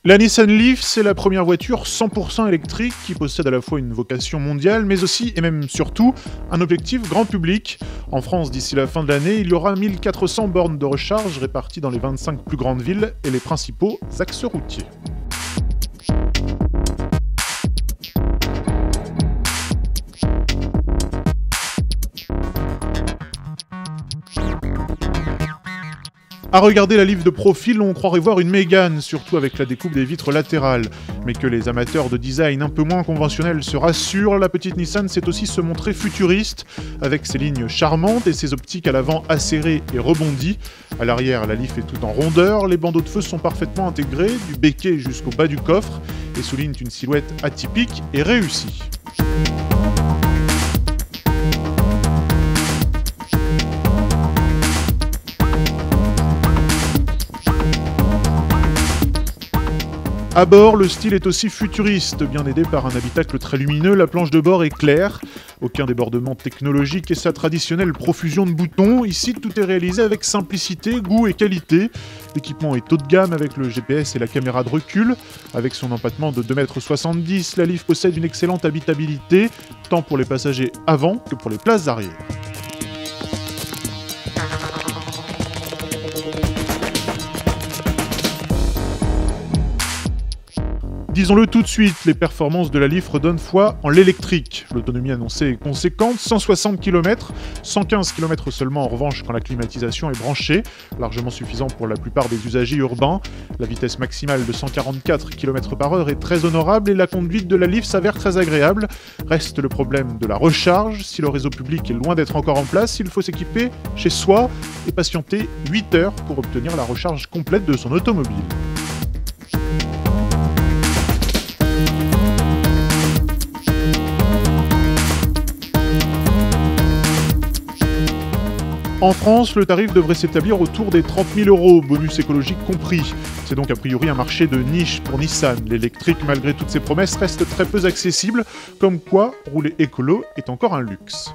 La Nissan Leaf, c'est la première voiture 100% électrique qui possède à la fois une vocation mondiale, mais aussi, et même surtout, un objectif grand public. En France, d'ici la fin de l'année, il y aura 1400 bornes de recharge réparties dans les 25 plus grandes villes et les principaux axes routiers. À regarder la Leaf de profil, on croirait voir une Mégane, surtout avec la découpe des vitres latérales. Mais que les amateurs de design un peu moins conventionnels se rassurent, la petite Nissan sait aussi se montrer futuriste, avec ses lignes charmantes et ses optiques à l'avant acérées et rebondies. À l'arrière, la Leaf est tout en rondeur, les bandeaux de feu sont parfaitement intégrés, du béquet jusqu'au bas du coffre, et soulignent une silhouette atypique et réussie. À bord, le style est aussi futuriste, bien aidé par un habitacle très lumineux, la planche de bord est claire, aucun débordement technologique et sa traditionnelle profusion de boutons. Ici, tout est réalisé avec simplicité, goût et qualité. L'équipement est haut de gamme avec le GPS et la caméra de recul. Avec son empattement de 2,70 m, la Leaf possède une excellente habitabilité, tant pour les passagers avant que pour les places arrière. Disons-le tout de suite, les performances de la Leaf redonnent foi en l'électrique. L'autonomie annoncée est conséquente, 160 km, 115 km seulement en revanche quand la climatisation est branchée, largement suffisant pour la plupart des usagers urbains. La vitesse maximale de 144 km/h est très honorable et la conduite de la Leaf s'avère très agréable. Reste le problème de la recharge. Si le réseau public est loin d'être encore en place, il faut s'équiper chez soi et patienter 8 heures pour obtenir la recharge complète de son automobile. En France, le tarif devrait s'établir autour des 30 000 €, bonus écologique compris. C'est donc a priori un marché de niche pour Nissan. L'électrique, malgré toutes ses promesses, reste très peu accessible, comme quoi rouler écolo est encore un luxe.